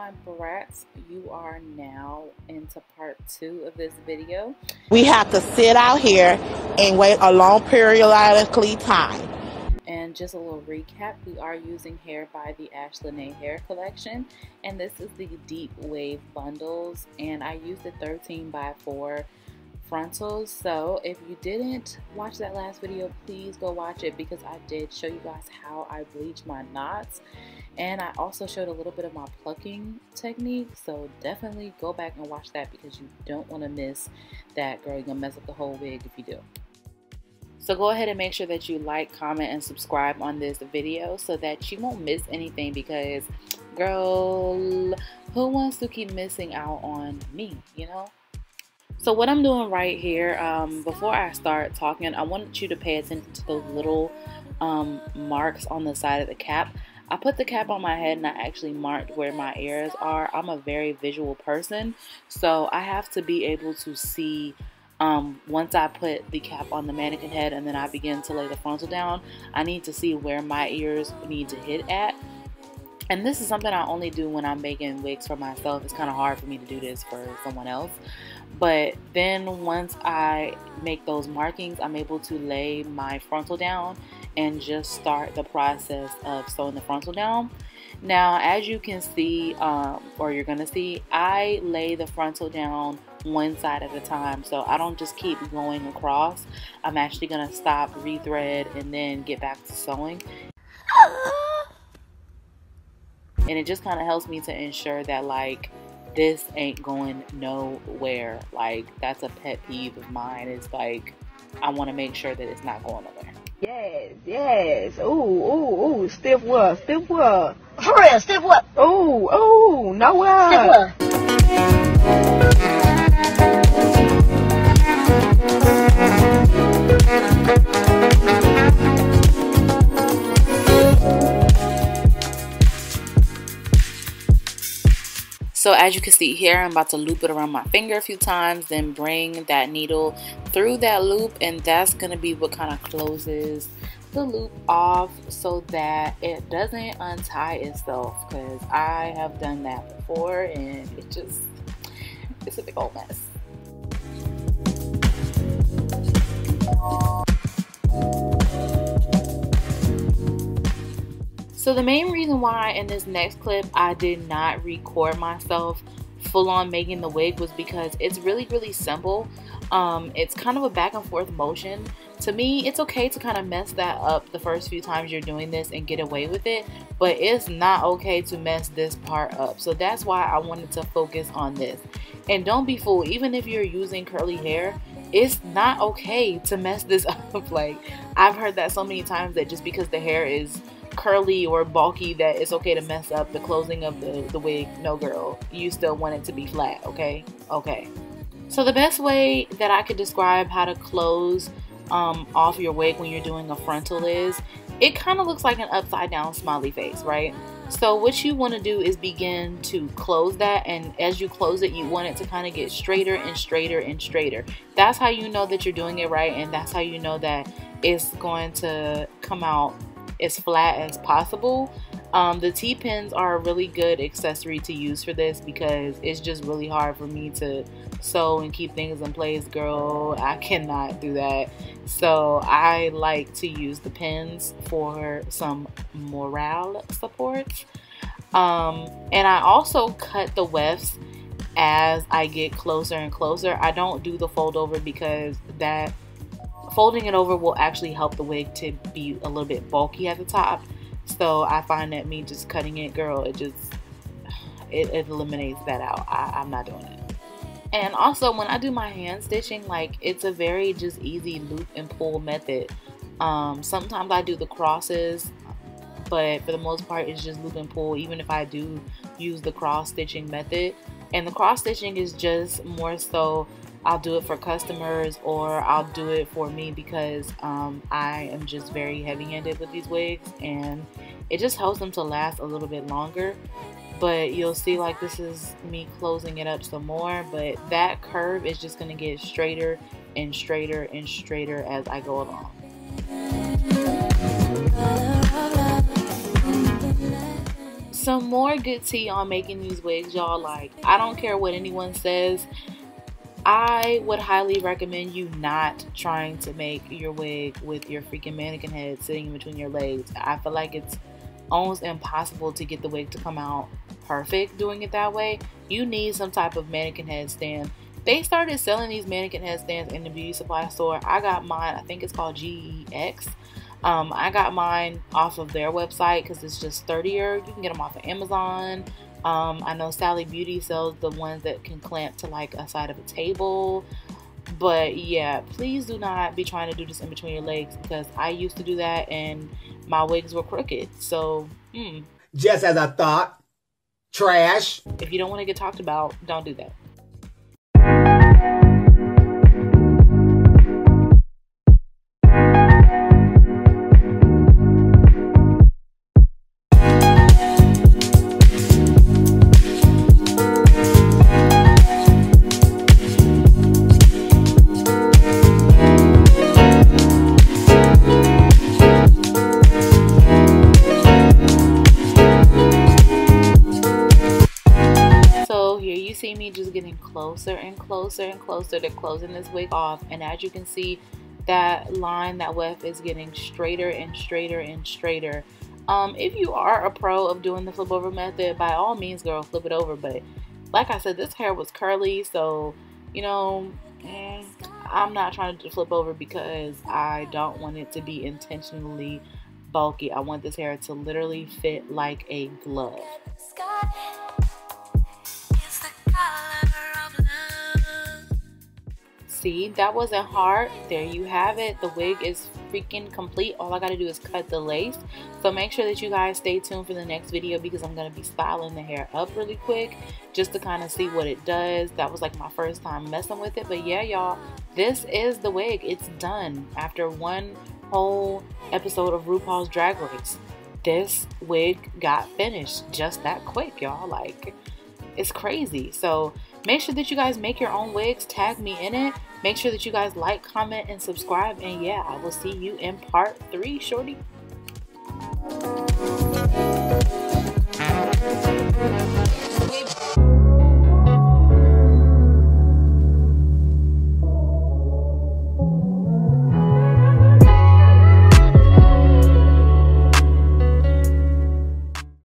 my brats, you are now into part 2 of this video. We have to sit out here and wait a long periodically time. And just a little recap, we are using hair by the Ashley Hair Collection, and this is the Deep Wave Bundles, and I used the 13x4 frontals. So if you didn't watch that last video, please go watch it because I did show you guys how I bleach my knots, and I also showed a little bit of my plucking technique. So definitely go back and watch that because you don't want to miss that. Girl, you're gonna mess up the whole wig if you do. So go ahead and make sure that you like, comment, and subscribe on this video so that you won't miss anything, because girl, who wants to keep missing out on me, you know? So what I'm doing right here, before I start talking, I want you to pay attention to those little marks on the side of the cap. I put the cap on my head and I actually marked where my ears are. I'm a very visual person, so I have to be able to see once I put the cap on the mannequin head and then I begin to lay the frontal down, I need to see where my ears need to hit at. And this is something I only do when I'm making wigs for myself. It's kind of hard for me to do this for someone else. But then once I make those markings, I'm able to lay my frontal down and just start the process of sewing the frontal down. Now, as you can see, or you're going to see, I lay the frontal down one side at a time, so I don't just keep going across. I'm actually going to stop, rethread, and then get back to sewing. And it just kind of helps me to ensure that, like, this ain't going nowhere. Like, that's a pet peeve of mine. It's like, I want to make sure that it's not going nowhere. Yes, yes. Ooh, stiff what? Stiff what? For real, stiff what? Ooh, nowhere. Stiff what? So as you can see here, I'm about to loop it around my finger a few times, then bring that needle through that loop, and that's going to be what kind of closes the loop off so that it doesn't untie itself, because I have done that before and it's a big old mess. So the main reason why in this next clip I did not record myself full on making the wig was because it's really simple. It's kind of a back and forth motion. To me, it's okay to kind of mess that up the first few times you're doing this and get away with it, but it's not okay to mess this part up. So that's why I wanted to focus on this. And don't be fooled, even if you're using curly hair, it's not okay to mess this up. Like, I've heard that so many times, that just because the hair is curly or bulky that it's okay to mess up the closing of the wig. No, girl, you still want it to be flat. Okay. So the best way that I could describe how to close off your wig when you're doing a frontal is, it kind of looks like an upside down smiley face, right? So what you want to do is begin to close that, and as you close it, you want it to kind of get straighter and straighter and straighter. That's how you know that you're doing it right, and that's how you know that it's going to come out as flat as possible. The T-pins are a really good accessory to use for this because it's just really hard for me to sew and keep things in place. Girl, I cannot do that. So I like to use the pins for some morale support. And I also cut the wefts as I get closer and closer. I don't do the fold over because that folding it over will actually help the wig to be a little bit bulky at the top. So I find that me just cutting it, girl, it eliminates that out. I'm not doing it. And also when I do my hand stitching, like, it's a very just easy loop and pull method. Sometimes I do the crosses, but for the most part it's just loop and pull, even if I do use the cross stitching method. And the cross stitching is just more so I'll do it for customers, or I'll do it for me because I am just very heavy-handed with these wigs, and it just helps them to last a little bit longer. But you'll see, like, this is me closing it up some more, but that curve is just going to get straighter and straighter and straighter as I go along. some more good tea on making these wigs, y'all. Like, I don't care what anyone says, I would highly recommend you not trying to make your wig with your freaking mannequin head sitting in between your legs. I feel like it's almost impossible to get the wig to come out perfect doing it that way. You need some type of mannequin head stand. They started selling these mannequin head stands in the beauty supply store. I got mine, I think it's called GEX. I got mine off of their website because it's just sturdier. You can get them off of Amazon. I know Sally Beauty sells the ones that can clamp to like a side of a table. But yeah, please do not be trying to do this in between your legs, because I used to do that and my wigs were crooked. So, just as I thought, trash. If you don't want to get talked about, don't do that. See me just getting closer and closer and closer to closing this wig off, and as you can see, that line, that weft is getting straighter and straighter and straighter. If you are a pro of doing the flip over method, by all means, girl, flip it over. But like I said, this hair was curly, so you know, I'm not trying to do flip over because I don't want it to be intentionally bulky. I want this hair to literally fit like a glove. See, that wasn't hard. There you have it. The wig is freaking complete. All I gotta do is cut the lace. So make sure that you guys stay tuned for the next video, because I'm gonna be styling the hair up really quick just to kind of see what it does. That was like my first time messing with it. But yeah, y'all, this is the wig. It's done after one whole episode of RuPaul's Drag Race. This wig got finished just that quick, y'all. Like, it's crazy. So make sure that you guys make your own wigs. Tag me in it. Make sure that you guys like, comment, and subscribe. And yeah, I will see you in part 3, shorty.